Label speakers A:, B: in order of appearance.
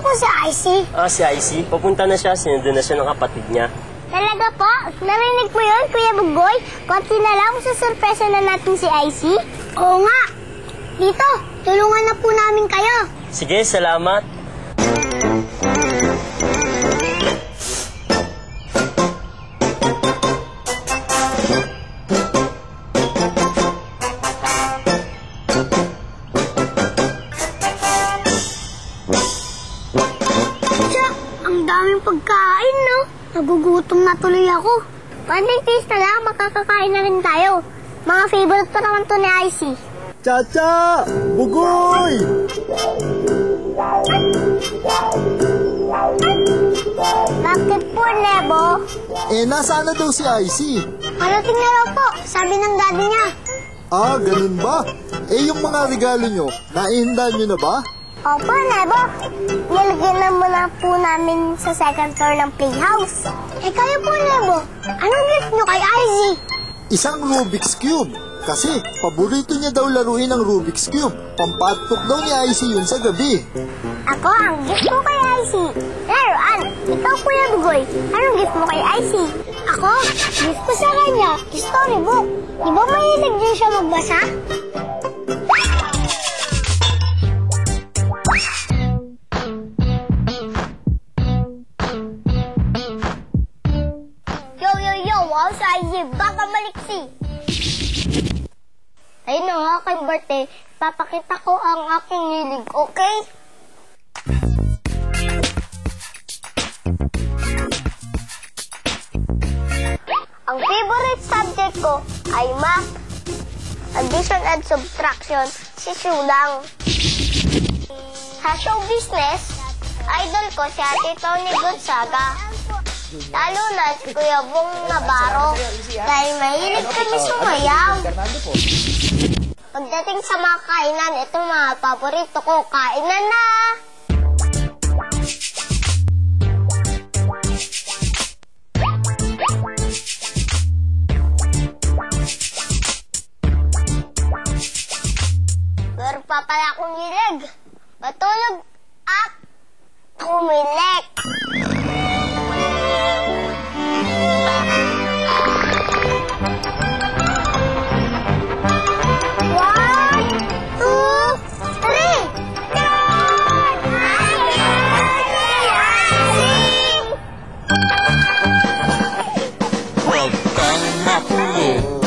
A: po si Icy?
B: Si Icy, papunta na siya, sinundo na siya ng kapatid niya.
A: Talaga po? Narinig mo yun, Kuya Bugoy? Konti na lang sa surpresa na natin si Icy. Oo nga. Dito, tulungan na po namin kayo.
B: Sige, salamat.
A: Ang daming pagkain, no? Nagugutom na tuloy ako. One taste na lang, makakakain na rin tayo. Mga favorite pa naman to ni Icy.
C: Chacha! Bugoy!
A: Bakit po, Nebo?
C: Nasaan na daw si Icy?
A: Parating na raw po, sabi ng daddy niya.
C: Ganun ba? Yung mga regalo nyo, naihindan nyo na ba?
A: Opo, Nebo. Nilagyan na muna po namin sa second floor ng playhouse. Kayo po, Nebo. Anong gift nyo kay Icy?
C: Isang Rubik's Cube. Kasi, paborito niya daw laruin ang Rubik's Cube. Pampatok daw ni Icy yun sa gabi.
A: Ako, ang gift ko kay Icy. Laruan, ikaw, Kuya Bugoy. Anong gift mo kay Icy? Ako, gift ko sa kanya, storybook. Di ba mahilig din siya magbasa? Wow, sa Icy, baka maliksi. Ayun na nga, kay birthday, papakita ko ang aking hilig, okay? Ang favorite subject ko ay math, addition and subtraction, sisulang. Sa show business, idol ko si Ate Tony Gonzaga. Lalo na si Kuya Bong Navarro dahil mahilig kami sumayaw. Pagdating sa mga kainan, ito mga paborito ko, kainan na! Meron pa pala akong hilig. Matulog at kumilik.
D: Huwag kang makulo.